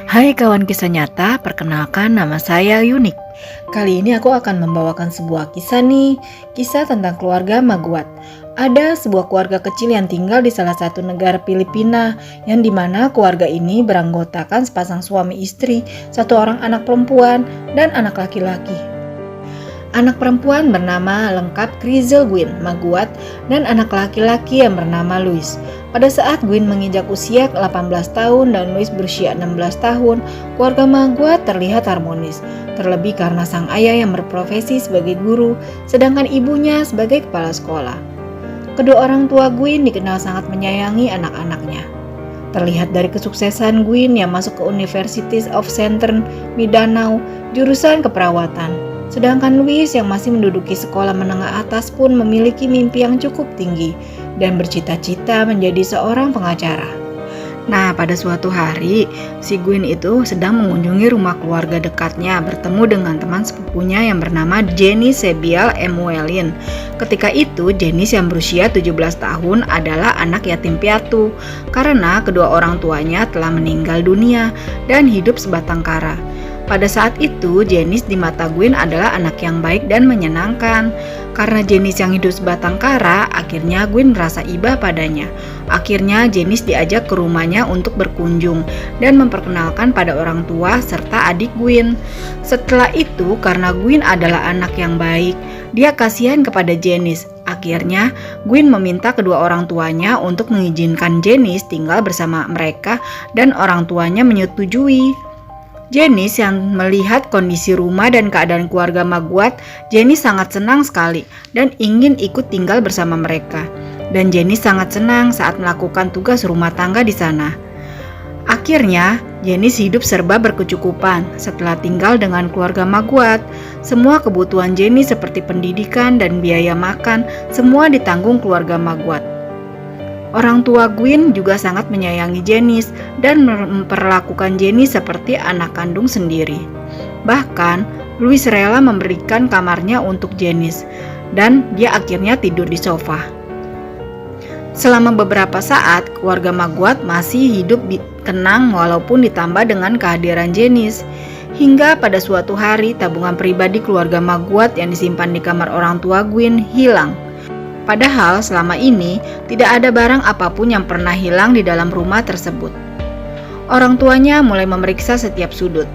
Hai kawan kisah nyata, perkenalkan nama saya Yunik. Kali ini aku akan membawakan sebuah kisah nih, kisah tentang keluarga Maguat. Ada sebuah keluarga kecil yang tinggal di salah satu negara Filipina, yang dimana keluarga ini beranggotakan sepasang suami istri, satu orang anak perempuan, dan anak laki-laki. Anak perempuan bernama lengkap Crizel Gwyn Maguat dan anak laki-laki yang bernama Louis. Pada saat Gwyn menginjak usia 18 tahun dan Louis berusia 16 tahun, keluarga Maguat terlihat harmonis, terlebih karena sang ayah yang berprofesi sebagai guru, sedangkan ibunya sebagai kepala sekolah. Kedua orang tua Gwyn dikenal sangat menyayangi anak-anaknya. Terlihat dari kesuksesan Gwyn yang masuk ke University of Southern Mindanao, jurusan keperawatan. Sedangkan Louis yang masih menduduki sekolah menengah atas pun memiliki mimpi yang cukup tinggi dan bercita-cita menjadi seorang pengacara. Nah, pada suatu hari, si Gwyn itu sedang mengunjungi rumah keluarga dekatnya bertemu dengan teman sepupunya yang bernama Jenny Sebial Emuelin. Ketika itu, Jenny yang berusia 17 tahun adalah anak yatim piatu karena kedua orang tuanya telah meninggal dunia dan hidup sebatang kara. Pada saat itu, Janice di mata Gwyn adalah anak yang baik dan menyenangkan. Karena Janice yang hidup sebatang kara, akhirnya Gwyn merasa iba padanya. Akhirnya Janice diajak ke rumahnya untuk berkunjung dan memperkenalkan pada orang tua serta adik Gwyn. Setelah itu, karena Gwyn adalah anak yang baik, dia kasihan kepada Janice. Akhirnya, Gwyn meminta kedua orang tuanya untuk mengizinkan Janice tinggal bersama mereka dan orang tuanya menyetujui. Janice yang melihat kondisi rumah dan keadaan keluarga Maguat, Janice sangat senang sekali dan ingin ikut tinggal bersama mereka. Dan Janice sangat senang saat melakukan tugas rumah tangga di sana. Akhirnya, Janice hidup serba berkecukupan setelah tinggal dengan keluarga Maguat. Semua kebutuhan Janice seperti pendidikan dan biaya makan, semua ditanggung keluarga Maguat. Orang tua Gwyn juga sangat menyayangi Janice dan memperlakukan Janice seperti anak kandung sendiri. Bahkan, Louis rela memberikan kamarnya untuk Janice dan dia akhirnya tidur di sofa. Selama beberapa saat, keluarga Maguat masih hidup tenang walaupun ditambah dengan kehadiran Janice. Hingga pada suatu hari, tabungan pribadi keluarga Maguat yang disimpan di kamar orang tua Gwyn hilang. Padahal selama ini tidak ada barang apapun yang pernah hilang di dalam rumah tersebut. Orang tuanya mulai memeriksa setiap sudut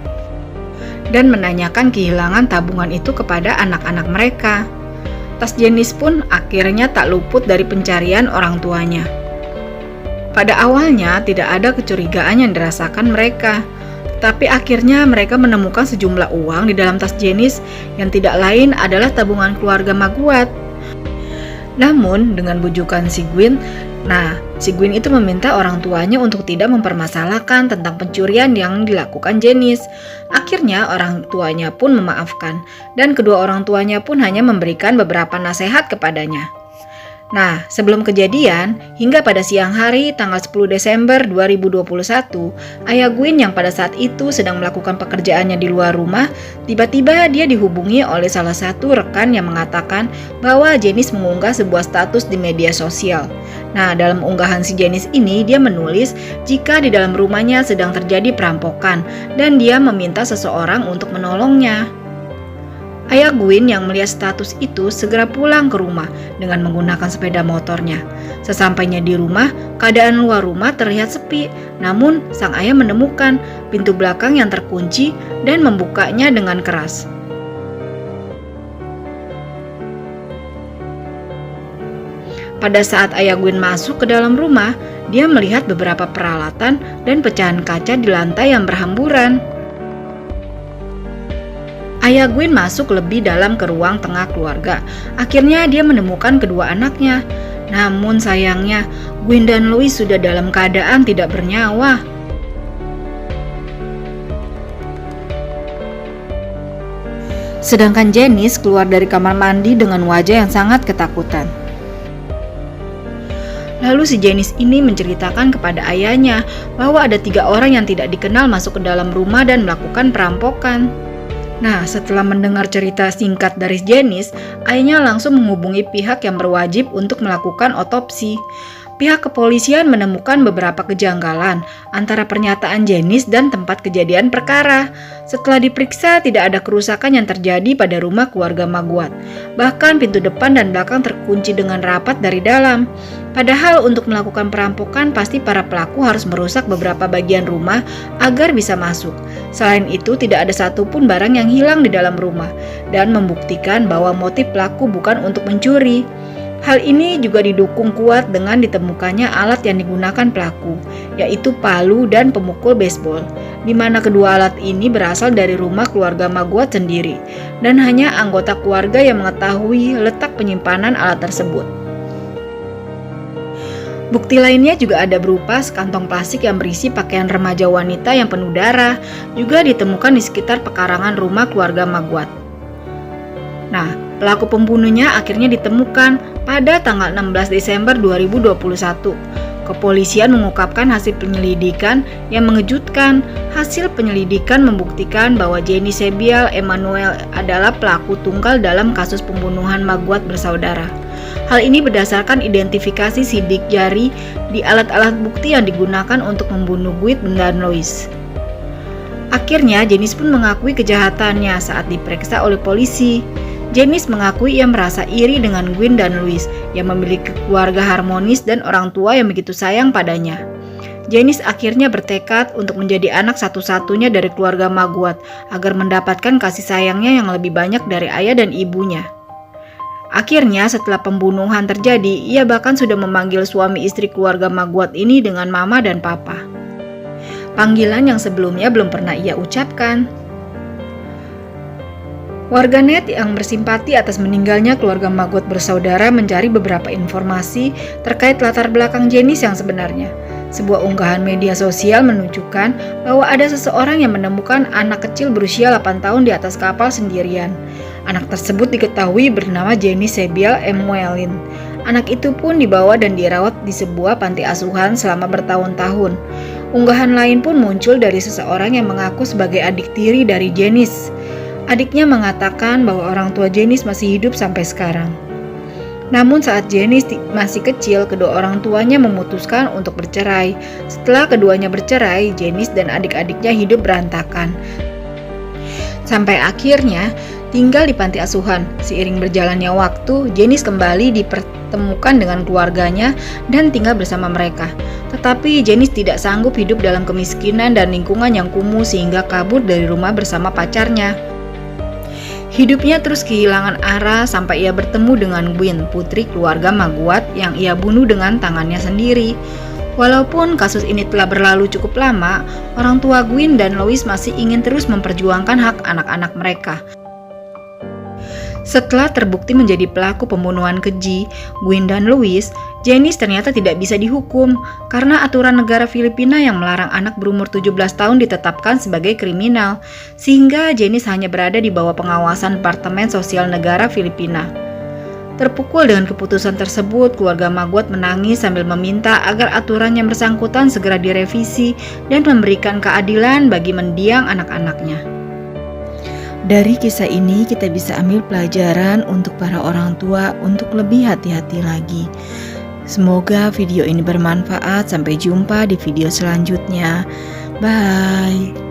dan menanyakan kehilangan tabungan itu kepada anak-anak mereka. Tas Janice pun akhirnya tak luput dari pencarian orang tuanya. Pada awalnya tidak ada kecurigaan yang dirasakan mereka, tapi akhirnya mereka menemukan sejumlah uang di dalam tas Janice yang tidak lain adalah tabungan keluarga Maguat. Namun dengan bujukan si Gwyn itu meminta orang tuanya untuk tidak mempermasalahkan tentang pencurian yang dilakukan Janice. Akhirnya orang tuanya pun memaafkan dan kedua orang tuanya pun hanya memberikan beberapa nasihat kepadanya. Nah, sebelum kejadian, hingga pada siang hari tanggal 10 Desember 2021, ayah Gwyn yang pada saat itu sedang melakukan pekerjaannya di luar rumah, tiba-tiba dia dihubungi oleh salah satu rekan yang mengatakan bahwa Janice mengunggah sebuah status di media sosial. Nah, dalam unggahan si Janice ini, dia menulis jika di dalam rumahnya sedang terjadi perampokan dan dia meminta seseorang untuk menolongnya. Ayah Gwyn yang melihat status itu segera pulang ke rumah dengan menggunakan sepeda motornya. Sesampainya di rumah, keadaan luar rumah terlihat sepi. Namun, sang ayah menemukan pintu belakang yang terkunci dan membukanya dengan keras. Pada saat ayah Gwyn masuk ke dalam rumah, dia melihat beberapa peralatan dan pecahan kaca di lantai yang berhamburan. Ayah Gwyn masuk lebih dalam ke ruang tengah keluarga. Akhirnya dia menemukan kedua anaknya. Namun sayangnya, Gwyn dan Louis sudah dalam keadaan tidak bernyawa. Sedangkan Janice keluar dari kamar mandi dengan wajah yang sangat ketakutan. Lalu si Janice ini menceritakan kepada ayahnya bahwa ada 3 orang yang tidak dikenal masuk ke dalam rumah dan melakukan perampokan. Nah, setelah mendengar cerita singkat dari Janice, ayahnya langsung menghubungi pihak yang berwajib untuk melakukan otopsi. Pihak kepolisian menemukan beberapa kejanggalan antara pernyataan Janice dan tempat kejadian perkara. Setelah diperiksa, tidak ada kerusakan yang terjadi pada rumah keluarga Maguat. Bahkan pintu depan dan belakang terkunci dengan rapat dari dalam. Padahal untuk melakukan perampokan pasti para pelaku harus merusak beberapa bagian rumah agar bisa masuk. Selain itu, tidak ada satupun barang yang hilang di dalam rumah dan membuktikan bahwa motif pelaku bukan untuk mencuri. Hal ini juga didukung kuat dengan ditemukannya alat yang digunakan pelaku, yaitu palu dan pemukul baseball, di mana kedua alat ini berasal dari rumah keluarga Maguat sendiri, dan hanya anggota keluarga yang mengetahui letak penyimpanan alat tersebut. Bukti lainnya juga ada berupa sekantong plastik yang berisi pakaian remaja wanita yang penuh darah, juga ditemukan di sekitar pekarangan rumah keluarga Maguat. Nah, pelaku pembunuhnya akhirnya ditemukan pada tanggal 16 Desember 2021. Kepolisian mengungkapkan hasil penyelidikan yang mengejutkan. Hasil penyelidikan membuktikan bahwa Janice Sebial Emmanuel adalah pelaku tunggal dalam kasus pembunuhan Maguat bersaudara. Hal ini berdasarkan identifikasi sidik jari di alat-alat bukti yang digunakan untuk membunuh Gwyn dan Louis. Akhirnya, Janice pun mengakui kejahatannya saat diperiksa oleh polisi. Janice mengakui ia merasa iri dengan Gwyn dan Louis yang memiliki keluarga harmonis dan orang tua yang begitu sayang padanya. Janice akhirnya bertekad untuk menjadi anak satu-satunya dari keluarga Maguat agar mendapatkan kasih sayangnya yang lebih banyak dari ayah dan ibunya. Akhirnya setelah pembunuhan terjadi, ia bahkan sudah memanggil suami istri keluarga Maguat ini dengan mama dan papa. Panggilan yang sebelumnya belum pernah ia ucapkan. Warganet yang bersimpati atas meninggalnya keluarga Maguat bersaudara mencari beberapa informasi terkait latar belakang Janice yang sebenarnya. Sebuah unggahan media sosial menunjukkan bahwa ada seseorang yang menemukan anak kecil berusia 8 tahun di atas kapal sendirian. Anak tersebut diketahui bernama Janice Sebial Emmanuel. Anak itu pun dibawa dan dirawat di sebuah panti asuhan selama bertahun-tahun. Unggahan lain pun muncul dari seseorang yang mengaku sebagai adik tiri dari Janice. Adiknya mengatakan bahwa orang tua Janice masih hidup sampai sekarang. Namun saat Janice masih kecil, kedua orang tuanya memutuskan untuk bercerai. Setelah keduanya bercerai, Janice dan adik-adiknya hidup berantakan. Sampai akhirnya tinggal di panti asuhan. Seiring berjalannya waktu, Janice kembali dipertemukan dengan keluarganya dan tinggal bersama mereka. Tetapi Janice tidak sanggup hidup dalam kemiskinan dan lingkungan yang kumuh sehingga kabur dari rumah bersama pacarnya. Hidupnya terus kehilangan arah sampai ia bertemu dengan Gwyn, putri keluarga Maguat yang ia bunuh dengan tangannya sendiri. Walaupun kasus ini telah berlalu cukup lama, orang tua Gwyn dan Louis masih ingin terus memperjuangkan hak anak-anak mereka. Setelah terbukti menjadi pelaku pembunuhan keji Gwyn dan Louis, Janice ternyata tidak bisa dihukum karena aturan negara Filipina yang melarang anak berumur 17 tahun ditetapkan sebagai kriminal, sehingga Janice hanya berada di bawah pengawasan Departemen Sosial Negara Filipina. Terpukul dengan keputusan tersebut, keluarga Maguat menangis sambil meminta agar aturan yang bersangkutan segera direvisi dan memberikan keadilan bagi mendiang anak-anaknya. Dari kisah ini kita bisa ambil pelajaran untuk para orang tua untuk lebih hati-hati lagi. Semoga video ini bermanfaat. Sampai jumpa di video selanjutnya. Bye.